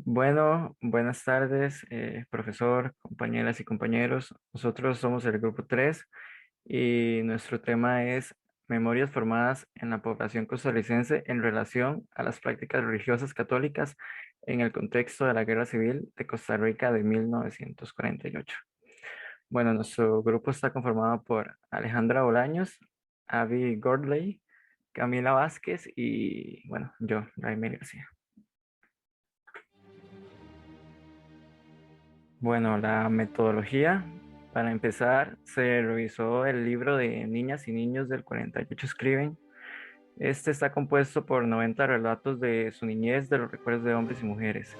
Bueno, buenas tardes, profesor, compañeras y compañeros. Nosotros somos el grupo 3 y nuestro tema es Memorias formadas en la población costarricense en relación a las prácticas religiosas católicas en el contexto de la Guerra Civil de Costa Rica de 1948. Bueno, nuestro grupo está conformado por Alejandra Bolaños, Avi Gordley, Camila Vázquez y, bueno, yo, Raimel García. Bueno, la metodología, para empezar, se revisó el libro de Niñas y Niños del 48 Escriben. Este está compuesto por 90 relatos de su niñez, de los recuerdos de hombres y mujeres.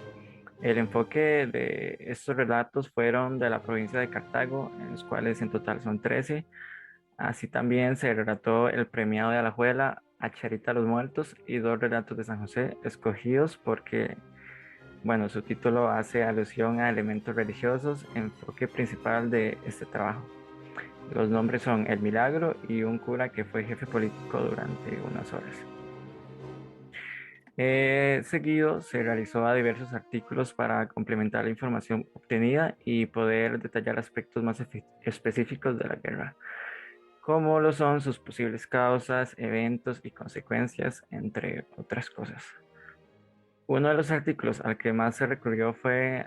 El enfoque de estos relatos fueron de la provincia de Cartago, en los cuales en total son 13. Así también se relató el premiado de Alajuela, a Charita los Muertos y dos relatos de San José, escogidos porque bueno, su título hace alusión a elementos religiosos, enfoque principal de este trabajo. Los nombres son El Milagro y un cura que fue jefe político durante unas horas. Seguido se realizó a diversos artículos para complementar la información obtenida y poder detallar aspectos más específicos de la guerra, como lo son sus posibles causas, eventos y consecuencias, entre otras cosas. Uno de los artículos al que más se recurrió fue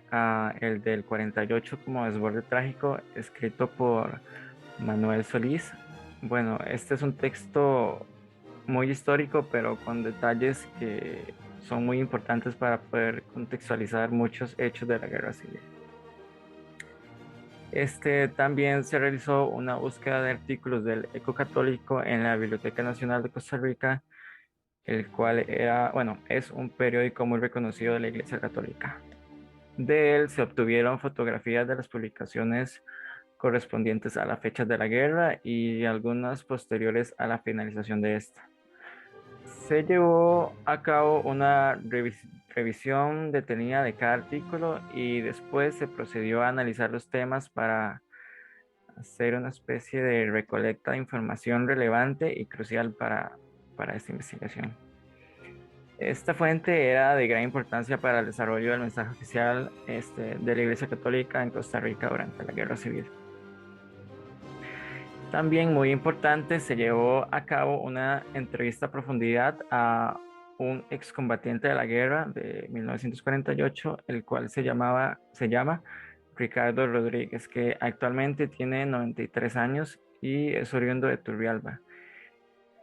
el del 48 como desborde trágico, escrito por Manuel Solís. Bueno, este es un texto muy histórico, pero con detalles que son muy importantes para poder contextualizar muchos hechos de la Guerra Civil. También se realizó una búsqueda de artículos del Eco Católico en la Biblioteca Nacional de Costa Rica, el cual era, bueno, es un periódico muy reconocido de la Iglesia Católica. De él se obtuvieron fotografías de las publicaciones correspondientes a las fechas de la guerra y algunas posteriores a la finalización de esta. Se llevó a cabo una revisión detenida de cada artículo y después se procedió a analizar los temas para hacer una especie de recolecta de información relevante y crucial para esta investigación. Esta fuente era de gran importancia para el desarrollo del mensaje oficial de la Iglesia Católica en Costa Rica durante la Guerra Civil. También muy importante, se llevó a cabo una entrevista a profundidad a un excombatiente de la guerra de 1948, el cual se llama Ricardo Rodríguez, que actualmente tiene 93 años y es oriundo de Turrialba.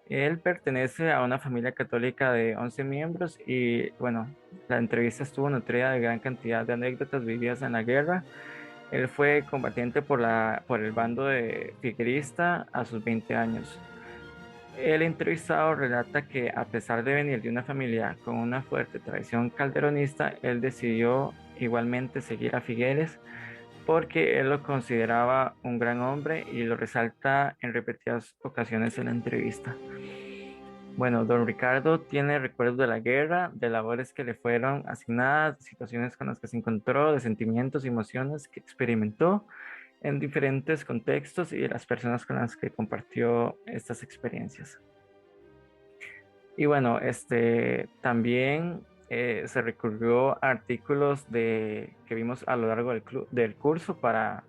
Él pertenece a una familia católica de 11 miembros y bueno, la entrevista estuvo nutrida de gran cantidad de anécdotas vividas en la guerra. Él fue combatiente por el bando de figuerista a sus 20 años. El entrevistado relata que a pesar de venir de una familia con una fuerte tradición calderonista, él decidió igualmente seguir a Figueres porque él lo consideraba un gran hombre y lo resalta en repetidas ocasiones en la entrevista. Bueno, don Ricardo tiene recuerdos de la guerra, de labores que le fueron asignadas, situaciones con las que se encontró, de sentimientos y emociones que experimentó en diferentes contextos y de las personas con las que compartió estas experiencias. Y bueno, también se recurrió a artículos que vimos a lo largo del curso para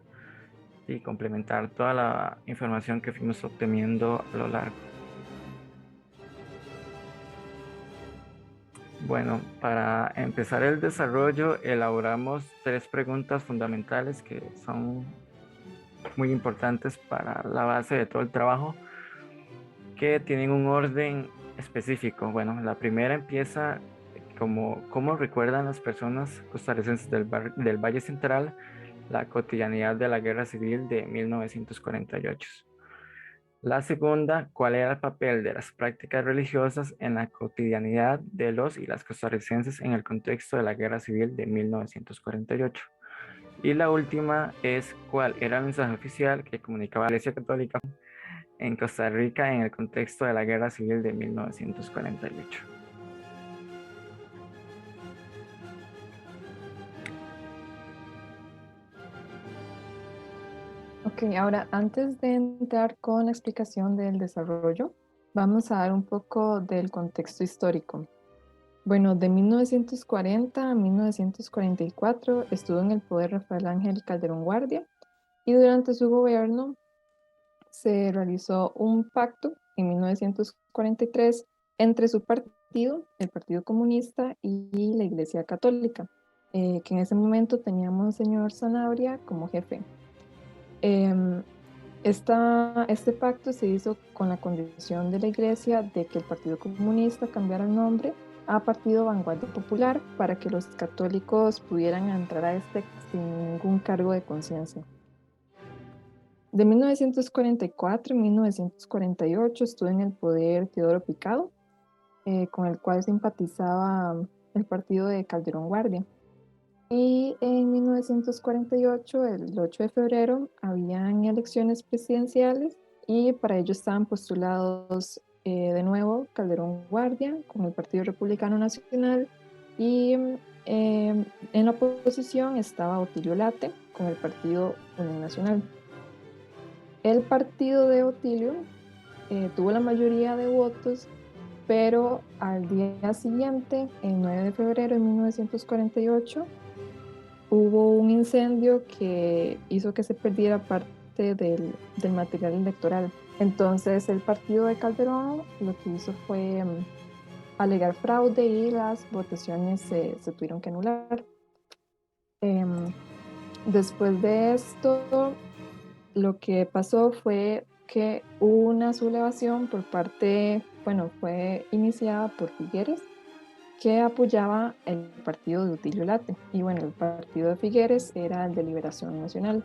complementar toda la información que fuimos obteniendo a lo largo. Bueno, para empezar el desarrollo, elaboramos 3 preguntas fundamentales que son muy importantes para la base de todo el trabajo, que tienen un orden específico. Bueno, la primera empieza como cómo recuerdan las personas costarricenses del Valle Central la cotidianidad de la Guerra Civil de 1948. La segunda, ¿cuál era el papel de las prácticas religiosas en la cotidianidad de los y las costarricenses en el contexto de la Guerra Civil de 1948? Y la última es, ¿cuál era el mensaje oficial que comunicaba la Iglesia Católica en Costa Rica en el contexto de la Guerra Civil de 1948? Ok, ahora antes de entrar con la explicación del desarrollo, vamos a dar un poco del contexto histórico. Bueno, de 1940 a 1944 estuvo en el poder Rafael Ángel Calderón Guardia y durante su gobierno se realizó un pacto en 1943 entre su partido, el Partido Comunista, y la Iglesia Católica, que en ese momento tenía a Monseñor Sanabria como jefe. Em, este pacto se hizo con la condición de la Iglesia de que el Partido Comunista cambiara el nombre a Partido Vanguardia Popular para que los católicos pudieran entrar a este sin ningún cargo de conciencia. De 1944 a 1948 estuvo en el poder Teodoro Picado, con el cual simpatizaba el partido de Calderón Guardia. Y en 1948, el 8 de febrero, habían elecciones presidenciales y para ello estaban postulados de nuevo Calderón Guardia con el Partido Republicano Nacional y en la oposición estaba Otilio Late con el Partido Unión Nacional. El partido de Otilio tuvo la mayoría de votos, pero al día siguiente, el 9 de febrero de 1948, hubo un incendio que hizo que se perdiera parte del material electoral. Entonces el partido de Calderón lo que hizo fue alegar fraude y las votaciones se tuvieron que anular. Después de esto, lo que pasó fue que hubo una sublevación por parte, bueno, fue iniciada por Figueres, que apoyaba el partido de Otilio Late. Y bueno, el partido de Figueres era el de Liberación Nacional.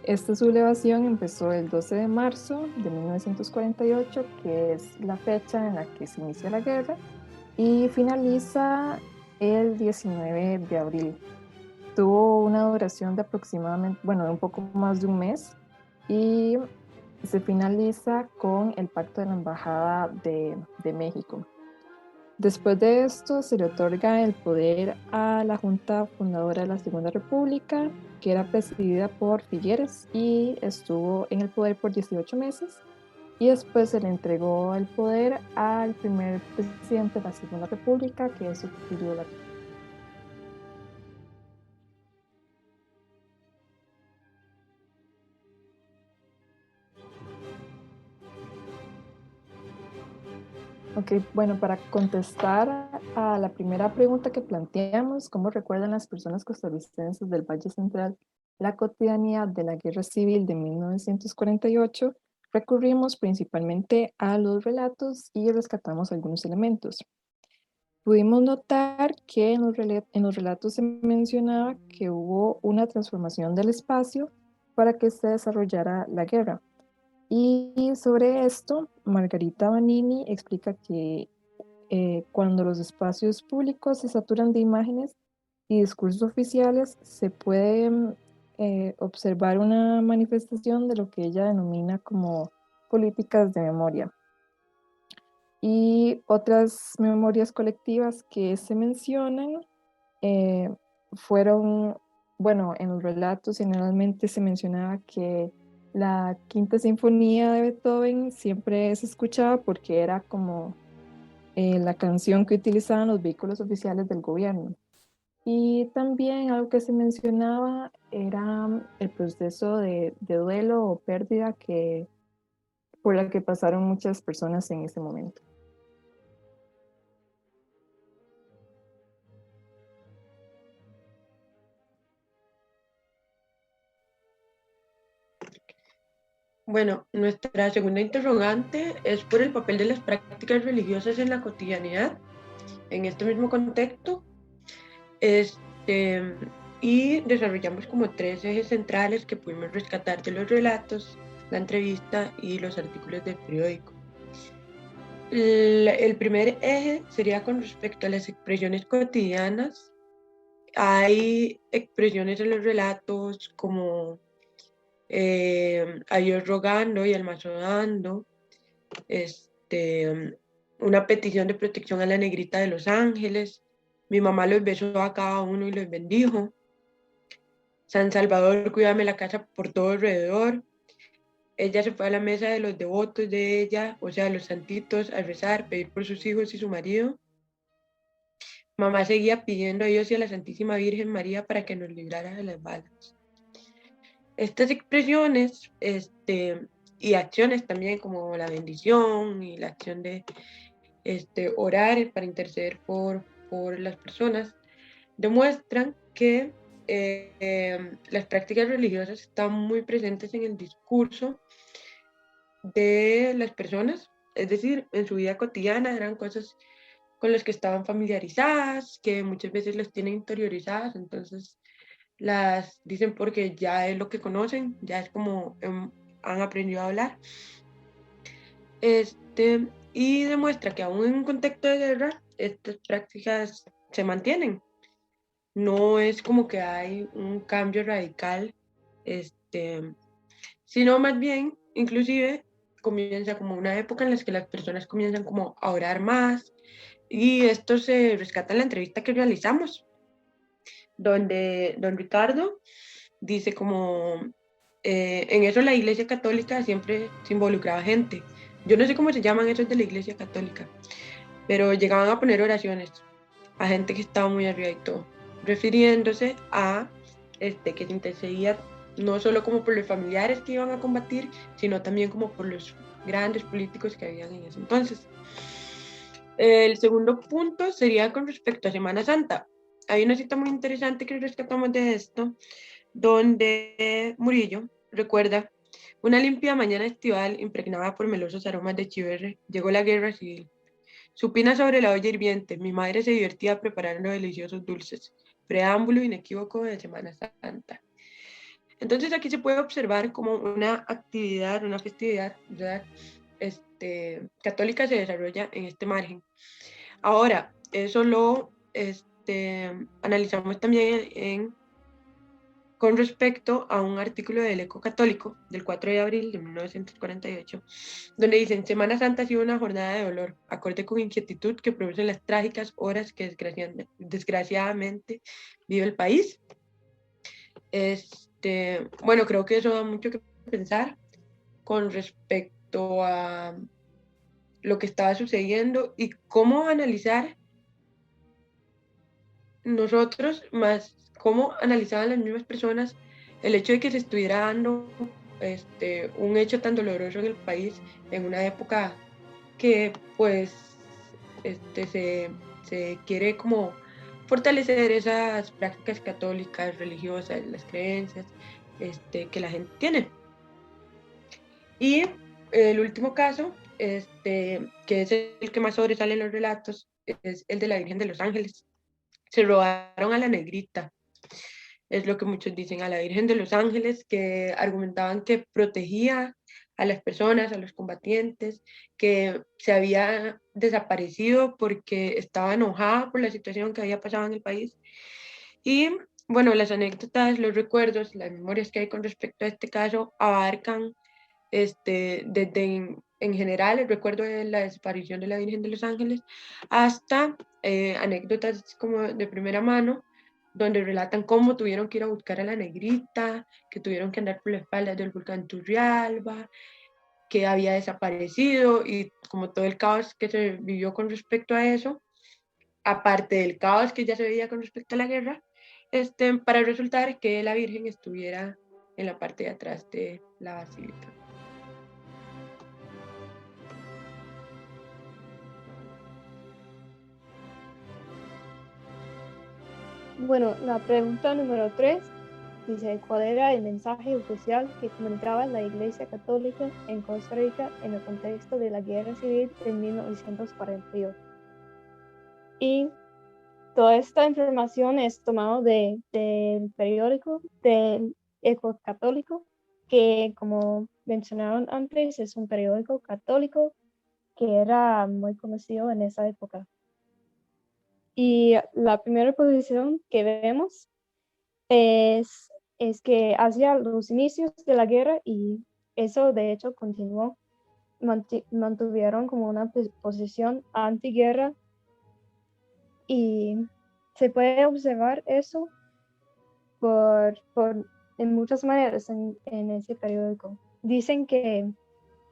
Esta sublevación empezó el 12 de marzo de 1948, que es la fecha en la que se inicia la guerra, y finaliza el 19 de abril. Tuvo una duración de aproximadamente, bueno, de un poco más de un mes, y se finaliza con el pacto de la Embajada de México. Después de esto se le otorga el poder a la Junta Fundadora de la Segunda República, que era presidida por Figueres y estuvo en el poder por 18 meses. Y después se le entregó el poder al primer presidente de la Segunda República, que es Otilio Late. Ok, bueno, para contestar a la primera pregunta que planteamos, ¿cómo recuerdan las personas costarricenses del Valle Central la cotidianidad de la Guerra Civil de 1948? Recurrimos principalmente a los relatos y rescatamos algunos elementos. Pudimos notar que en los relatos se mencionaba que hubo una transformación del espacio para que se desarrollara la guerra. Y sobre esto, Margarita Vanini explica que cuando los espacios públicos se saturan de imágenes y discursos oficiales, se puede observar una manifestación de lo que ella denomina como políticas de memoria. Y otras memorias colectivas que se mencionan eh, fueron, bueno, en los relatos generalmente se mencionaba que la Quinta Sinfonía de Beethoven siempre se escuchaba porque era como la canción que utilizaban los vehículos oficiales del gobierno. Y también algo que se mencionaba era el proceso de duelo o pérdida por la que pasaron muchas personas en ese momento. Bueno, nuestra segunda interrogante es por el papel de las prácticas religiosas en la cotidianidad, en este mismo contexto. Y desarrollamos como tres ejes centrales que pudimos rescatar de los relatos, la entrevista y los artículos del periódico. El primer eje sería con respecto a las expresiones cotidianas. Hay expresiones en los relatos como a Dios rogando y al mazo dando, una petición de protección a la negrita de los ángeles, mi mamá los besó a cada uno y los bendijo, San Salvador, cuídame la casa por todo alrededor. Ella se fue a la mesa de los devotos de ella, o sea, los santitos, a rezar, pedir por sus hijos y su marido. mamá seguía pidiendo a Dios y a la Santísima Virgen María para que nos librara de las balas. Estas expresiones y acciones también, como la bendición y la acción de orar para interceder por las personas, demuestran que las prácticas religiosas están muy presentes en el discurso de las personas, es decir, en su vida cotidiana eran cosas con las que estaban familiarizadas, que muchas veces las tienen interiorizadas, entonces las dicen porque ya es lo que conocen, ya es como han aprendido a hablar. Y demuestra que aún en un contexto de guerra, estas prácticas se mantienen. No es como que hay un cambio radical, sino más bien, inclusive, comienza como una época en la que las personas comienzan como a orar más, y esto se rescata en la entrevista que realizamos, donde don Ricardo dice como, en eso la Iglesia Católica siempre se involucraba gente. Yo no sé cómo se llaman esos de la Iglesia Católica, pero llegaban a poner oraciones a gente que estaba muy arriba y todo, refiriéndose a que se intercedía no solo como por los familiares que iban a combatir, sino también como por los grandes políticos que habían en ese entonces. El segundo punto sería con respecto a Semana Santa. Hay una cita muy interesante que rescatamos de esto, donde Murillo recuerda: una limpia mañana estival impregnada por melosos aromas de chiverre, llegó la guerra civil. Supina sobre la olla hirviente, mi madre se divertía preparando deliciosos dulces. Preámbulo inequívoco de Semana Santa. Entonces aquí se puede observar como una actividad, una festividad, ¿verdad? Católica se desarrolla en este margen. Ahora, eso lo analizamos también con respecto a un artículo del Eco Católico del 4 de abril de 1948, donde dicen: Semana Santa ha sido una jornada de dolor, acorde con inquietud que producen las trágicas horas que desgraciadamente vive el país. Bueno, creo que eso da mucho que pensar con respecto a lo que estaba sucediendo y cómo analizar nosotros, más cómo analizaban las mismas personas el hecho de que se estuviera dando un hecho tan doloroso en el país en una época que pues se quiere como fortalecer esas prácticas católicas, religiosas, las creencias que la gente tiene. Y el último caso, que es el que más sobresale en los relatos, es el de la Virgen de los Ángeles. Se robaron a la negrita, es lo que muchos dicen, a la Virgen de los Ángeles, que argumentaban que protegía a las personas, a los combatientes, que se había desaparecido porque estaba enojada por la situación que había pasado en el país. Y bueno, las anécdotas, los recuerdos, las memorias que hay con respecto a este caso abarcan desde en general el recuerdo de la desaparición de la Virgen de los Ángeles hasta anécdotas como de primera mano, donde relatan cómo tuvieron que ir a buscar a la negrita, que tuvieron que andar por las faldas del volcán Turrialba, que había desaparecido, y como todo el caos que se vivió con respecto a eso, aparte del caos que ya se veía con respecto a la guerra, para resultar que la Virgen estuviera en la parte de atrás de la basílica. Bueno, la pregunta número 3 dice: ¿cuál era el mensaje oficial que comunicaba la Iglesia Católica en Costa Rica en el contexto de la Guerra Civil de 1948? Y toda esta información es tomada del periódico del Eco Católico, que, como mencionaron antes, es un periódico católico que era muy conocido en esa época. Y la primera posición que vemos es que hacia los inicios de la guerra, y eso de hecho continuó, mantuvieron como una posición antiguerra, y se puede observar eso en muchas maneras en ese periódico. Dicen que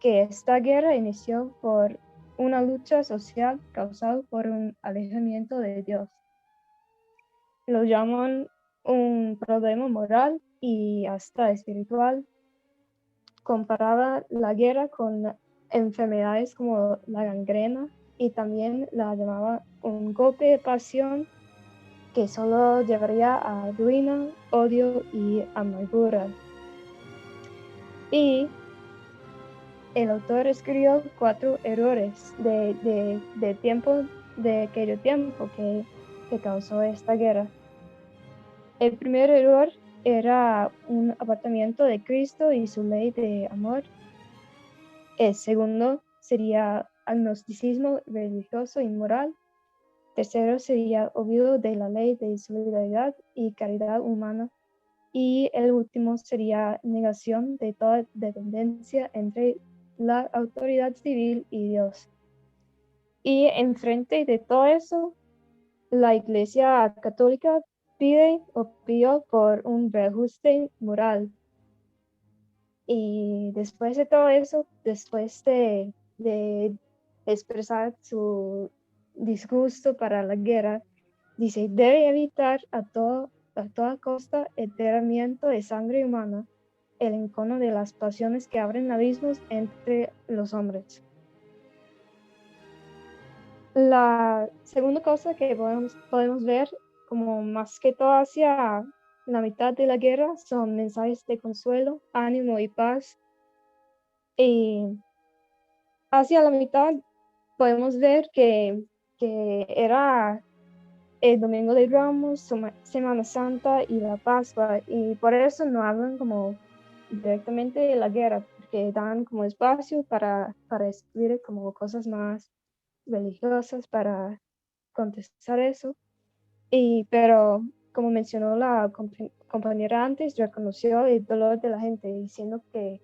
esta guerra inició por una lucha social causada por un alejamiento de Dios. lo llaman un problema moral y hasta espiritual. Comparaba la guerra con enfermedades como la gangrena y también la llamaba un golpe de pasión que solo llevaría a ruina, odio y amargura. Y el autor escribió 4 errores de tiempo, de aquel tiempo que causó esta guerra. El primer error era un apartamiento de Cristo y su ley de amor. El segundo sería agnosticismo religioso y moral. Tercero sería olvido de la ley de solidaridad y caridad humana. Y el último sería negación de toda dependencia entre la autoridad civil y Dios. Y enfrente de todo eso, la Iglesia Católica pidió por un reajuste moral. Y después de todo eso, después de expresar su disgusto para la guerra, dice, debe evitar a toda costa el derramamiento de sangre humana, el encono de las pasiones que abren abismos entre los hombres. La segunda cosa que podemos ver, como más que todo hacia la mitad de la guerra, son mensajes de consuelo, ánimo y paz. Y hacia la mitad podemos ver que era el Domingo de Ramos, Semana Santa y la Pascua, y por eso no hablan como directamente de la guerra, porque dan como espacio para escribir como cosas más religiosas para contestar eso. Pero como mencionó la compañera antes, reconoció el dolor de la gente, diciendo que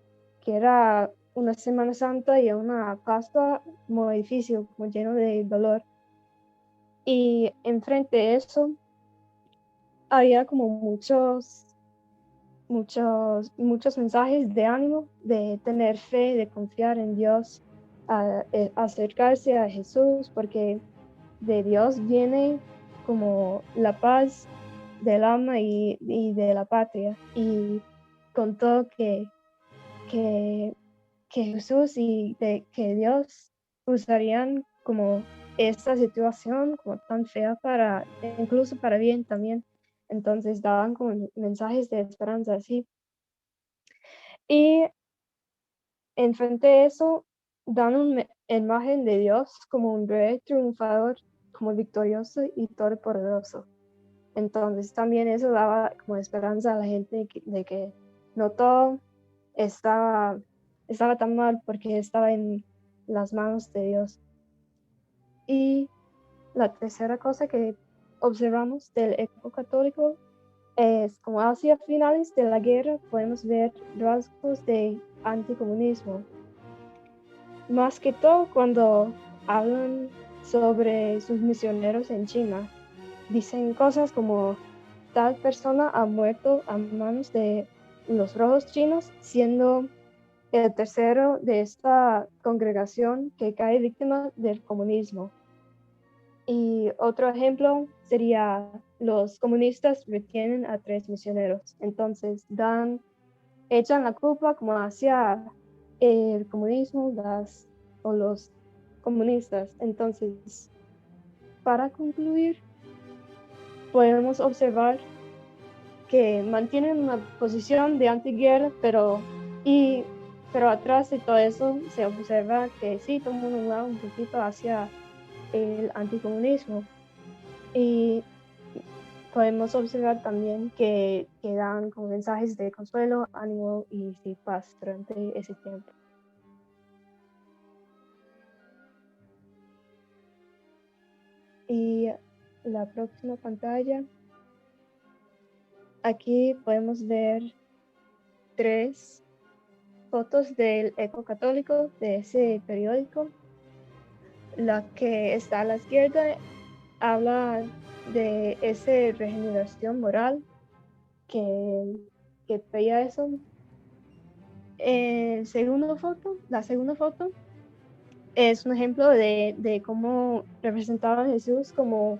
era una Semana Santa y una Pascua muy difícil, muy lleno de dolor. Y enfrente de eso, había como muchos mensajes de ánimo, de tener fe, de confiar en Dios, acercarse a Jesús, porque de Dios viene como la paz del alma y de la patria. Y contó que Jesús y que Dios usarían como esta situación como tan fea para, incluso para bien también. Entonces daban como mensajes de esperanza así. Y enfrente de eso, dan una imagen de Dios como un rey triunfador, como victorioso y todopoderoso. Entonces también eso daba como esperanza a la gente de que no todo estaba tan mal porque estaba en las manos de Dios. Y la tercera cosa que observamos del eco católico es como hacia finales de la guerra podemos ver rasgos de anticomunismo. Más que todo cuando hablan sobre sus misioneros en China. Dicen cosas como tal persona ha muerto a manos de los rojos chinos, siendo el tercero de esta congregación que cae víctima del comunismo. Y otro ejemplo sería los comunistas retienen a 3 misioneros. Entonces echan la culpa como hacia el comunismo o los comunistas. Entonces, para concluir, podemos observar que mantienen una posición de antiguerra, pero atrás de todo eso se observa que sí toman un lado un poquito hacia el anticomunismo. Y podemos observar también que dan como mensajes de consuelo, ánimo y paz durante ese tiempo. Y la próxima pantalla, aquí podemos ver 3 fotos del Eco Católico de ese periódico. La que está a la izquierda habla de esa regeneración moral que veía eso. La segunda foto es un ejemplo de cómo representaba a Jesús como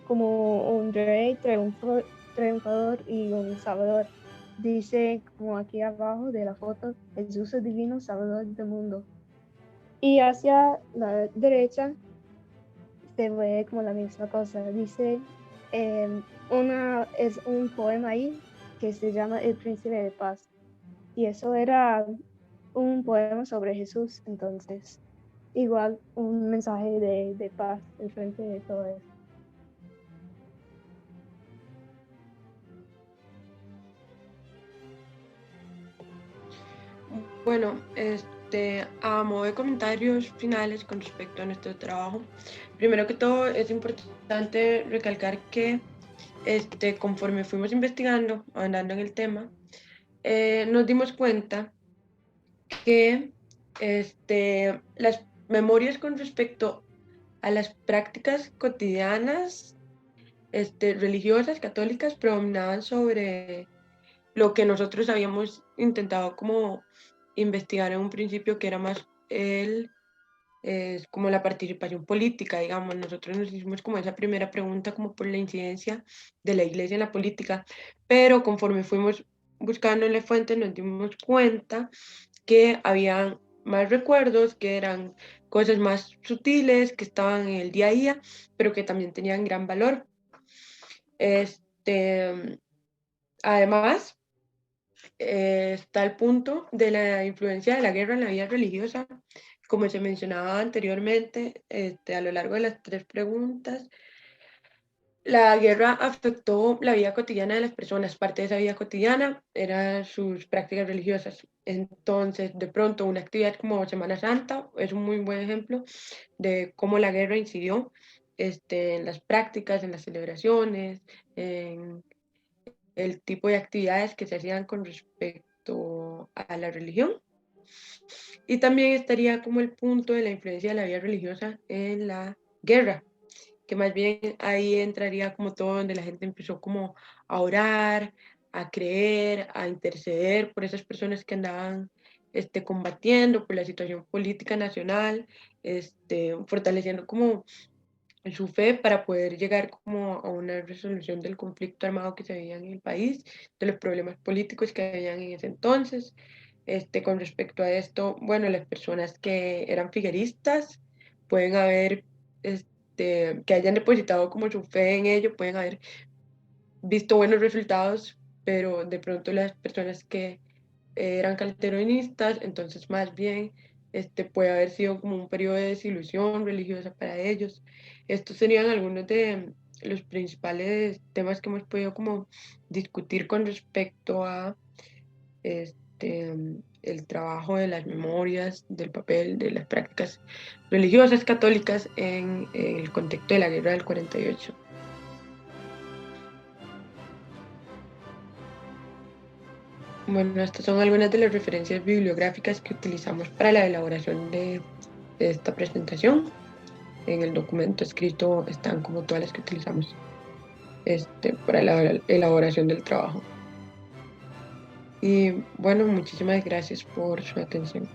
como un rey triunfador y un salvador. Dice como aquí abajo de la foto, Jesús es divino salvador del mundo. Y hacia la derecha se ve como la misma cosa. Dice, es un poema ahí que se llama El Príncipe de Paz. Y eso era un poema sobre Jesús, entonces igual un mensaje de paz al frente de todo eso. Bueno, a modo de comentarios finales con respecto a nuestro trabajo, primero que todo es importante recalcar que conforme fuimos investigando, andando en el tema, nos dimos cuenta que las memorias con respecto a las prácticas cotidianas religiosas, católicas, predominaban sobre lo que nosotros habíamos intentado como investigar en un principio, que era más como la participación política, digamos. Nosotros nos hicimos como esa primera pregunta como por la incidencia de la iglesia en la política, pero conforme fuimos buscando en la fuente nos dimos cuenta que habían más recuerdos, que eran cosas más sutiles, que estaban en el día a día, pero que también tenían gran valor. Además, está el punto de la influencia de la guerra en la vida religiosa, como se mencionaba anteriormente, a lo largo de las 3 preguntas. La guerra afectó la vida cotidiana de las personas. Parte de esa vida cotidiana eran sus prácticas religiosas. Entonces, de pronto, una actividad como Semana Santa es un muy buen ejemplo de cómo la guerra incidió en las prácticas, en las celebraciones, en el tipo de actividades que se hacían con respecto a la religión. Y también estaría como el punto de la influencia de la vida religiosa en la guerra, que más bien ahí entraría como todo donde la gente empezó como a orar, a creer, a interceder por esas personas que andaban combatiendo por la situación política nacional, fortaleciendo como su fe para poder llegar como a una resolución del conflicto armado que se veía en el país, de los problemas políticos que habían en ese entonces. Con respecto a esto, bueno, las personas que eran figueristas pueden haber, que hayan depositado como su fe en ello, pueden haber visto buenos resultados, pero de pronto las personas que eran calderonistas, entonces más bien puede haber sido como un periodo de desilusión religiosa para ellos. Estos serían algunos de los principales temas que hemos podido como discutir con respecto a el trabajo de las memorias, del papel de las prácticas religiosas católicas en el contexto de la guerra del 48. Bueno, estas son algunas de las referencias bibliográficas que utilizamos para la elaboración de esta presentación. En el documento escrito están como todas las que utilizamos para la elaboración del trabajo. Y bueno, muchísimas gracias por su atención.